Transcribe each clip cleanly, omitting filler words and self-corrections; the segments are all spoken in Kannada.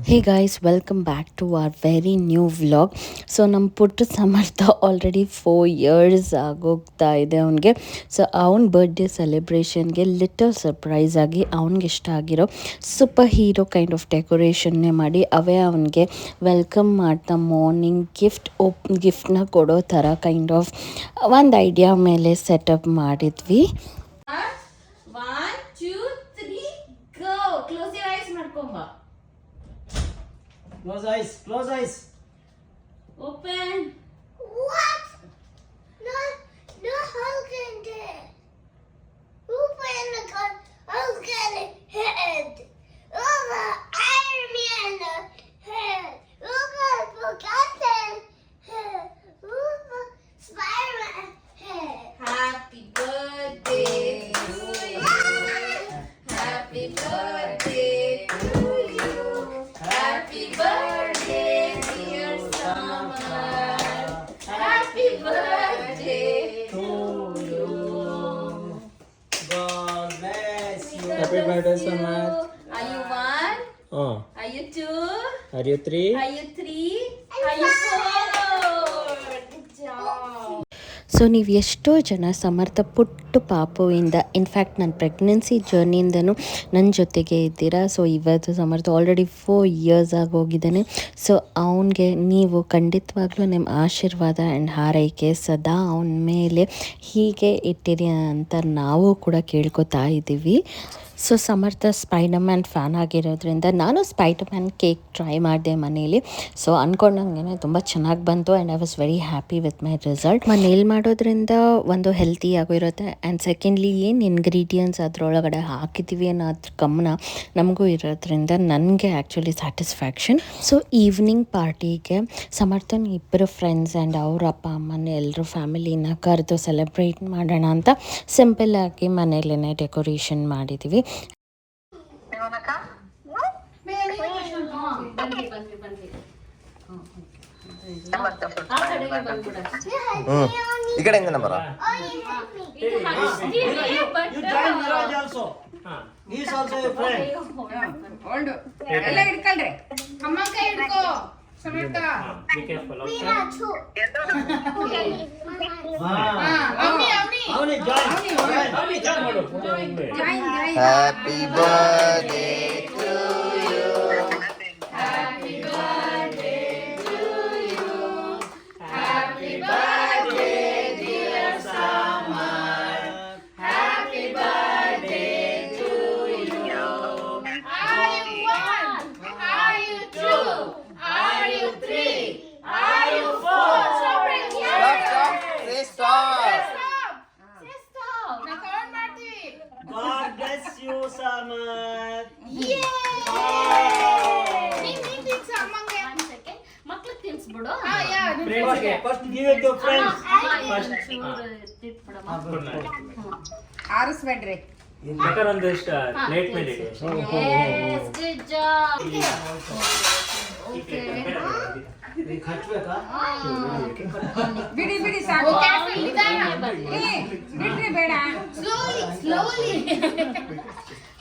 Hey guys, welcome back to our very new vlog. So ನಮ್ಮ ಪುಟ್ಟ ಸಮರ್ಥ ಆಲ್ರೆಡಿ 4 ಇಯರ್ಸ್ ಆಗೋಗ್ತಾ ಇದೆ ಅವನಿಗೆ. ಸೊ ಅವನ ಬರ್ಡೇ ಸೆಲೆಬ್ರೇಷನ್ಗೆ ಲಿಟಲ್ ಸರ್ಪ್ರೈಸ್ ಆಗಿ ಅವ್ನಿಗೆ ಇಷ್ಟ ಆಗಿರೋ ಸೂಪರ್ ಹೀರೋ ಕೈಂಡ್ ಆಫ್ ಡೆಕೋರೇಷನ್ನೇ ಮಾಡಿ ಅವೇ ಅವನಿಗೆ ವೆಲ್ಕಮ್ ಮಾಡ್ತಾ ಮಾರ್ನಿಂಗ್ ಗಿಫ್ಟ್ನ ಕೊಡೋ ಥರ ಕೈಂಡ್ ಆಫ್ ಒಂದು ಐಡಿಯಾ ಮೇಲೆ ಸೆಟಪ್ ಮಾಡಿದ್ವಿ. Close eyes. Open. What? No holding it. Open the gun. Holding it. Head. Over Iron Man head. Over Forgotten head. Over Spider-Man head. Happy birthday to you. Happy birthday to you. Happy birthday, dear Samar. Happy birthday to you. God bless you. Happy birthday, Samar. Are you one? Oh, Are you two? are you three? Are you three? Are you four? Good job. So ನೀವು ಎಷ್ಟೋ ಜನ ಸಮರ್ಥ ಪುಟ್ಟ ಪಾಪುವಿಂದ ಇನ್ಫ್ಯಾಕ್ಟ್ ನನ್ನ ಪ್ರೆಗ್ನೆನ್ಸಿ ಜರ್ನಿಯಿಂದನೂ ನನ್ನ ಜೊತೆಗೆ ಇದ್ದೀರಾ. ಸೊ ಇವತ್ತು ಸಮರ್ಥ ಆಲ್ರೆಡಿ 4 ಇಯರ್ಸ್ ಆಗೋಗಿದ್ದಾನೆ. ಸೊ ಅವನಿಗೆ ನೀವು ಖಂಡಿತವಾಗ್ಲೂ ನಿಮ್ಮ ಆಶೀರ್ವಾದ ಆ್ಯಂಡ್ ಹಾರೈಕೆ ಸದಾ ಅವನ ಮೇಲೆ ಹೀಗೆ ಇಟ್ಟಿರಿ ಅಂತ ನಾವು ಕೂಡ ಕೇಳ್ಕೊತಾ ಇದ್ದೀವಿ. ಸೊ ಸಮರ್ಥ ಸ್ಪೈಡರ್ಮ್ಯಾನ್ ಫ್ಯಾನ್ ಆಗಿರೋದ್ರಿಂದ ನಾನು ಸ್ಪೈಡರ್ಮ್ಯಾನ್ ಕೇಕ್ ಟ್ರೈ ಮಾಡಿದೆ ಮನೇಲಿ. ಸೊ ಅಂದ್ಕೊಂಡಂಗೆ ತುಂಬ ಚೆನ್ನಾಗಿ ಬಂತು and I was very happy with my result. ಮನೇಲಿ ಮಾಡೋದ್ರಿಂದ ಒಂದು ಹೆಲ್ತಿ ಆಗೋ ಇರುತ್ತೆ ಆ್ಯಂಡ್ ಸೆಕೆಂಡ್ಲಿ ಏನು ಇಂಗ್ರೀಡಿಯೆಂಟ್ಸ್ ಅದರೊಳಗಡೆ ಹಾಕಿದ್ದೀವಿ ಅನ್ನೋ ಅದ್ರ ಗಮನ ನಮಗೂ ಇರೋದ್ರಿಂದ ನನಗೆ ಆ್ಯಕ್ಚುಲಿ ಸ್ಯಾಟಿಸ್ಫ್ಯಾಕ್ಷನ್. ಸೊ ಈವ್ನಿಂಗ್ ಪಾರ್ಟಿಗೆ ಸಮರ್ಥನ್ ಇಬ್ಬರು ಫ್ರೆಂಡ್ಸ್ ಆ್ಯಂಡ್ ಅವ್ರ ಅಪ್ಪ ಅಮ್ಮನ ಎಲ್ಲರೂ ಫ್ಯಾಮಿಲಿನ ಕರೆದು ಸೆಲೆಬ್ರೇಟ್ ಮಾಡೋಣ ಅಂತ ಸಿಂಪಲ್ಲಾಗಿ ಮನೇಲೇ ಡೆಕೋರೇಷನ್ ಮಾಡಿದ್ದೀವಿ. ಈ ಕಡೆಯಿಂದ ಬರ. ಇದು ಹಸ್ತಿ but You join Viraj also. He is also a friend. ಎಲ್ಲ ಹಿಡ್ಕೊಳ್ರಿ. ಅಮ್ಮ ಕೈ ಹಿಡ್ಕೋ Samarth. Be careful, We okay? are two. Avani Avani Avani join. Join ಮಾಡು. Join join. Happy birthday to you. happy birthday to you. Happy birthday, dear Samar. Happy birthday to you. Are you one? Are you two? Are you three? Are you four? Stop right here. Stop. Say stop. Stop. Say stop. ನಾ ಕೌಂಟ್ ಮಾಡ್ತೀವಿ. God bless you, Samar. ನೀನ್ ತಿನ್ಸ ಅಮ್ಮಂಗೆ. One second. ಮಕ್ಳಿಗೆ ತಿನ್ಸ್ಬಿಡು. ಯಾ First give it to friends. ಆರಿಸ್ಬೇಡ್ರಿ. ಬೇಕಾದ್ರೆ ಒಂದಿಷ್ಟು ಪ್ಲೇಟ್ ಮೇಲೆ ಇಡಿ. Yes, good job. ಈಗ ಹಚ್ಬೇಕಾ? ಬಿಡಿ ಬಿಡಿ ಸಾಕು. ಬಿಡ್ರಿ ಬೇಡ. Slowly.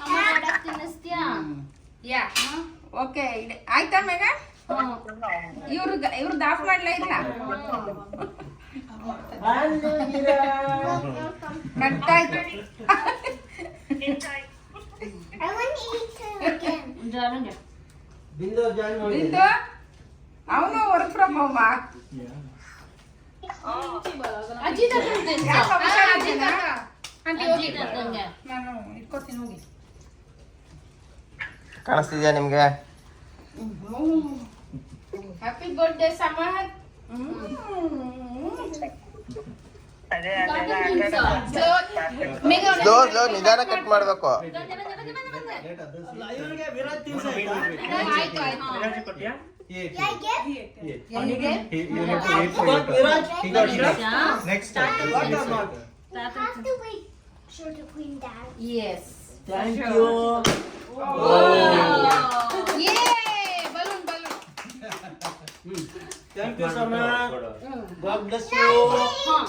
ಅಮ್ಮ ಮಾಡಕ್ ತಿನ್ನಿಸ್ತೀಯಾ? ಯಾ ಓಕೆ ಆಯ್ತಾ ಮೇಘ? ಇವ್ರದ್ದು ಆಫ್ ಮಾಡ್ಲಾ ಇಲ್ಲ? ಕಟ್ ಆಯ್ತು. I want to eat it again. ಬಿಂದು join ಮಾಡಿ. ಬಿಂದು ಅವನು ವರ್ಕ್ ಫ್ರಮ್ ಹೋಮ್. ಅಜ್ಜಿ ತಾತಂಗೆ ತಿನ್ಸು. ಅಜ್ಜಿ ತಾತಂಗೆ. ನಾನು ಇಟ್ಕೊತೀನಿ ಹೋಗಿ. ಕಾಣಿಸ್ತಿದ್ಯಾ ನಿಮ್ಗೆ? Happy birthday Samar. ಸ್ಲೋ ನಿಧಾನ ಕಟ್ ಮಾಡ್ಬೇಕು. ಅಲ್ಲ, ಇವ್ರಿಗೆ ವಿರಾಜ್ ತಿನ್ಸ ಆಯ್ತು ಆಯ್ತು. ವಿರಾಜ್ ಕೊಟ್ಯಾ? Yeah, I get ಯಾರಿಗೆ? Viraj. Next What or not? I have to wait sure to clean down. Yes. Thank you. Yay! Balloon balloon. Thank you, Samar. God bless you.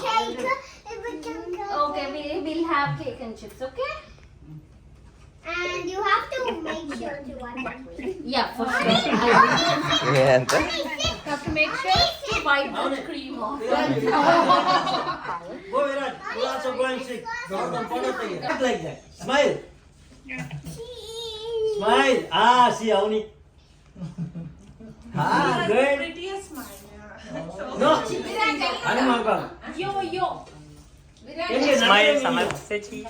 Cake. If we can go. Okay, we'll have cake and chips, okay? And you have to make sure to wipe it. Yeah, for sure. ಏನಂತ Have to make sure. To wipe the cream off. Go Virat. You also go and sit. Photo take. Look like that. Smile. Smile. See Avni. Good. Prettiest smile. No. Anumanga. Yo.Enge Smile, nakke Samarth se chi.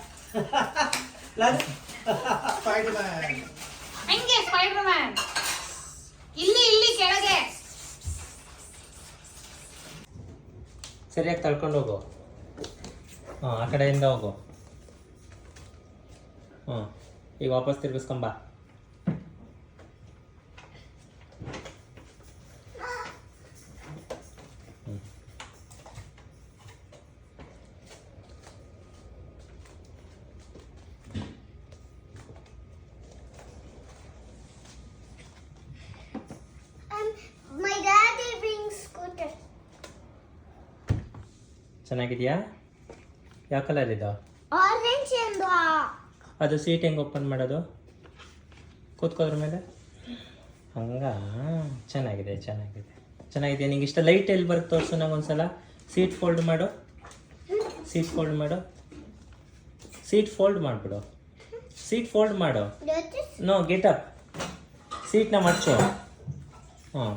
Lad. ಹಂಗೆ ಸ್ಪೈಡರ್ ಮ್ಯಾನ್ ಇಲ್ಲಿ ಕೆಳಗೆ ಸರಿಯಾಗಿ ತಳ್ಕೊಂಡು ಹೋಗು. ಹಾಂ, ಆ ಕಡೆಯಿಂದ ಹೋಗು. ಹಾಂ, ಈಗ ವಾಪಸ್ ತಿರ್ಗಿಸ್ಕೊಂಬ. My daddy brings scooter. ಚೆನ್ನಾಗಿದೆಯಾ? ಯಾವ ಕಲರ್ ಇದು? Orange and black. ಅದು ಸೀಟ್ ಹೆಂಗೆ ಓಪನ್ ಮಾಡೋದು? ಕೂತ್ಕೋದ್ರ ಮೇಲೆ ಹಂಗ. ಚೆನ್ನಾಗಿದೆ. ನಿಂಗೆ ಇಷ್ಟ ಲೈಟ್ ಎಲ್ಲಿ ಬರುತ್ತೆ ತೋರಿಸು ನಂಗೆ ಒಂದ್ಸಲ. ಸೀಟ್ ಫೋಲ್ಡ್ ಮಾಡು. ಸೀಟ್ ಫೋಲ್ಡ್ ಮಾಡಿಬಿಡು. ಸೀಟ್ ಫೋಲ್ಡ್ ಮಾಡು. No, get up. ಸೀಟ್ನ ಮಡ್ಚು. ಹಾಂ,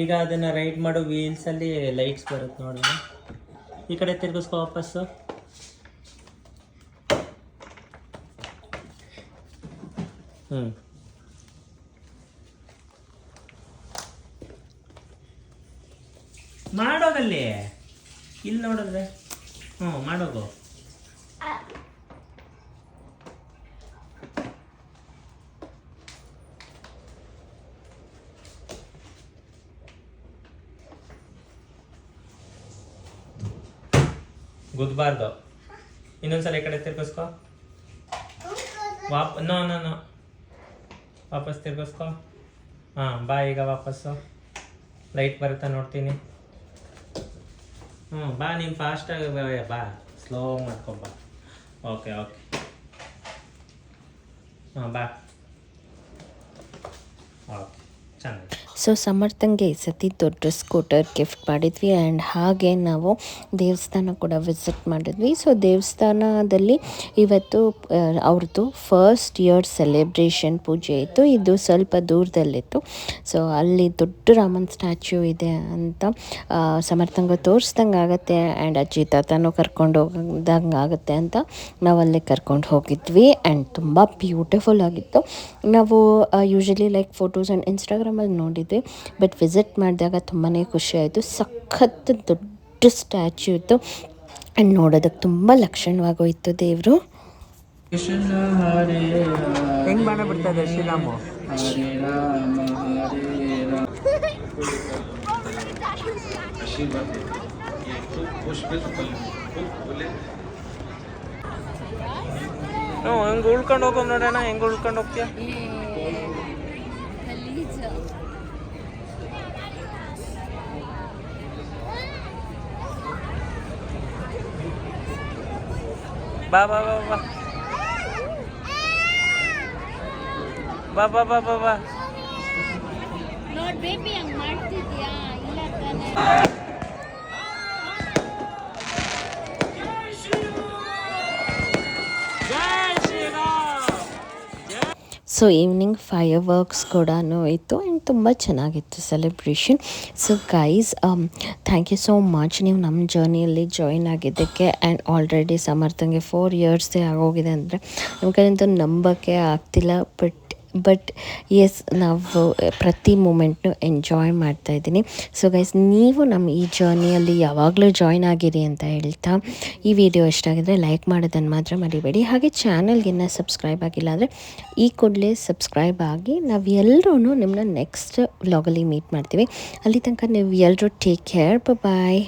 ಈಗ ಅದನ್ನು ರೈಡ್ ಮಾಡು. ವೀಲ್ಸಲ್ಲಿ ಲೈಟ್ಸ್ ಬರುತ್ತೆ ನೋಡೋಣ. ಈ ಕಡೆ ತಿರ್ಗಿಸ್ಕೊ ವಾಪಸ್ಸು. ಮಾಡೋಗಲ್ಲಿ. ಇಲ್ಲಿ ನೋಡಿದ್ರೆ ಮಾಡೋಗು. ಗುದ್ಬಾರ್ದು. ಇನ್ನೊಂದ್ಸಲ ಈ ಕಡೆ ತಿರ್ಗಿಸ್ಕೊ. ನೋ ವಾಪಸ್ ತಿರ್ಗಿಸ್ಕೊ. ಹಾಂ, ಬಾ ಈಗ ವಾಪಸ್ಸು. ಲೈಟ್ ಬರುತ್ತಾ ನೋಡ್ತೀನಿ. ಬಾ, ನೀನು ಫಾಸ್ಟಾಗಿ ಬಾ, ಸ್ಲೋ ಮಾಡ್ಕೊಬಾ. ಓಕೆ. ಬಾ. ಓಕೆ, ಚೆನ್ನಾಗಿ. ಸೊ ಸಮರ್ಥಂಗೆ ಈ ಸತಿ ದೊಡ್ಡ ಸ್ಕೂಟರ್ ಗಿಫ್ಟ್ ಮಾಡಿದ್ವಿ. ಆ್ಯಂಡ್ ಹಾಗೆ ನಾವು ದೇವಸ್ಥಾನ ಕೂಡ ವಿಸಿಟ್ ಮಾಡಿದ್ವಿ. ಸೊ ದೇವಸ್ಥಾನದಲ್ಲಿ ಇವತ್ತು ಅವ್ರದ್ದು ಫಸ್ಟ್ ಇಯರ್ ಸೆಲೆಬ್ರೇಷನ್ ಪೂಜೆ ಇತ್ತು. ಇದು ಸ್ವಲ್ಪ ದೂರದಲ್ಲಿತ್ತು. ಸೊ ಅಲ್ಲಿ ದೊಡ್ಡ ರಾಮನ್ ಸ್ಟ್ಯಾಚ್ಯೂ ಇದೆ ಅಂತ ಸಮರ್ಥಂಗೆ ತೋರಿಸ್ದಂಗೆ ಆಗುತ್ತೆ. ಆ್ಯಂಡ್ ಅಜ್ಜಿ ತಾತನೂ ಕರ್ಕೊಂಡು ಹೋದಂಗೆ ಆಗುತ್ತೆ ಅಂತ ನಾವು ಅಲ್ಲೇ ಕರ್ಕೊಂಡು ಹೋಗಿದ್ವಿ. ಆ್ಯಂಡ್ ತುಂಬ ಬ್ಯೂಟಿಫುಲ್ ಆಗಿತ್ತು. ನಾವು ಯೂಶಲಿ ಲೈಕ್ ಫೋಟೋಸ್ ಆ್ಯಂಡ್ ಇನ್ಸ್ಟಾಗ್ರಾಮಲ್ಲಿ ನೋಡಿದ್ವಿ, ಬಟ್ ವಿಸಿಟ್ ಮಾಡಿದಾಗ ತುಂಬಾ ಖುಷಿ ಆಯಿತು. ಸಖತ್ ದೊಡ್ಡ ಸ್ಟ್ಯಾಚ್ಯೂ ಇತ್ತು ಆ್ಯಂಡ್ ನೋಡೋದಕ್ಕೆ ತುಂಬ ಲಕ್ಷಣವಾಗೋಯಿತು ದೇವರು. ಹೆಂಗೆ ಬಾಣ ಬಿಡ್ತದೆ ಶ್ರೀರಾಮು? ಹೆಂಗೆ ಉಳ್ಕೊಂಡು ಹೋಗೋ ನೋಡೋಣ. ಹೆಂಗೆ ಉಳ್ಕೊಂಡು ಹೋಗ್ತೀಯ? ಬಾ ಬಾ ಬಾ ಬಾ ಬಾ ಬಾ ಬಾ ಬಾ ಬಾ. ನೋಡ್ ಬೇಬಿ ಹಂಗ್ ಮಾಡ್ತಿದ್ಯಾ? ಇಲ್ಲ ತಾನೆ. ಸೊ ಈವ್ನಿಂಗ್ ಫೈರ್ ವರ್ಕ್ಸ್ ಕೂಡ ಇತ್ತು ಆ್ಯಂಡ್ ತುಂಬ ಚೆನ್ನಾಗಿತ್ತು celebration. So guys, thank you so much ನೀವು ನಮ್ಮ ಜರ್ನಿಯಲ್ಲಿ ಜಾಯಿನ್ ಆಗಿದ್ದಕ್ಕೆ. ಆ್ಯಂಡ್ ಆಲ್ರೆಡಿ ಸಮರ್ಥಂಗೆ 4 ಇಯರ್ಸೇ ಆಗೋಗಿದೆ ಅಂದರೆ ನಮ್ಮ ಕಡೆಯಿಂದ ನಂಬೋಕ್ಕೆ ಆಗ್ತಿಲ್ಲ. ಬಟ್ ಎಸ್, ನಾವು ಪ್ರತಿ ಮೂಮೆಂಟ್ನು ಎಂಜಾಯ್ ಮಾಡ್ತಾಯಿದ್ದೀನಿ. ಸೊ ಗೈಸ್, ನೀವು ನಮ್ಮ ಈ ಜರ್ನಿಯಲ್ಲಿ ಯಾವಾಗಲೂ ಜಾಯ್ನ್ ಆಗಿರಿ ಅಂತ ಹೇಳ್ತಾ, ಈ ವಿಡಿಯೋ ಇಷ್ಟ ಆಗಿದ್ರೆ ಲೈಕ್ ಮಾಡೋದನ್ನು ಮಾತ್ರ ಮರಿಬೇಡಿ. ಹಾಗೆ ಚಾನಲ್ಗಿನ್ನ ಸಬ್ಸ್ಕ್ರೈಬ್ ಆಗಿಲ್ಲ ಅಂದರೆ ಈ ಕೂಡಲೇ ಸಬ್ಸ್ಕ್ರೈಬ್ ಆಗಿ. ನಾವು ಎಲ್ಲರೂ ನಿಮ್ಮನ್ನ ನೆಕ್ಸ್ಟ್ ವ್ಲಾಗಲ್ಲಿ ಮೀಟ್ ಮಾಡ್ತೀವಿ. ಅಲ್ಲಿ ತನಕ ನೀವು ಎಲ್ಲರೂ ಟೇಕ್ ಕೇರ್. ಬಾಯ್.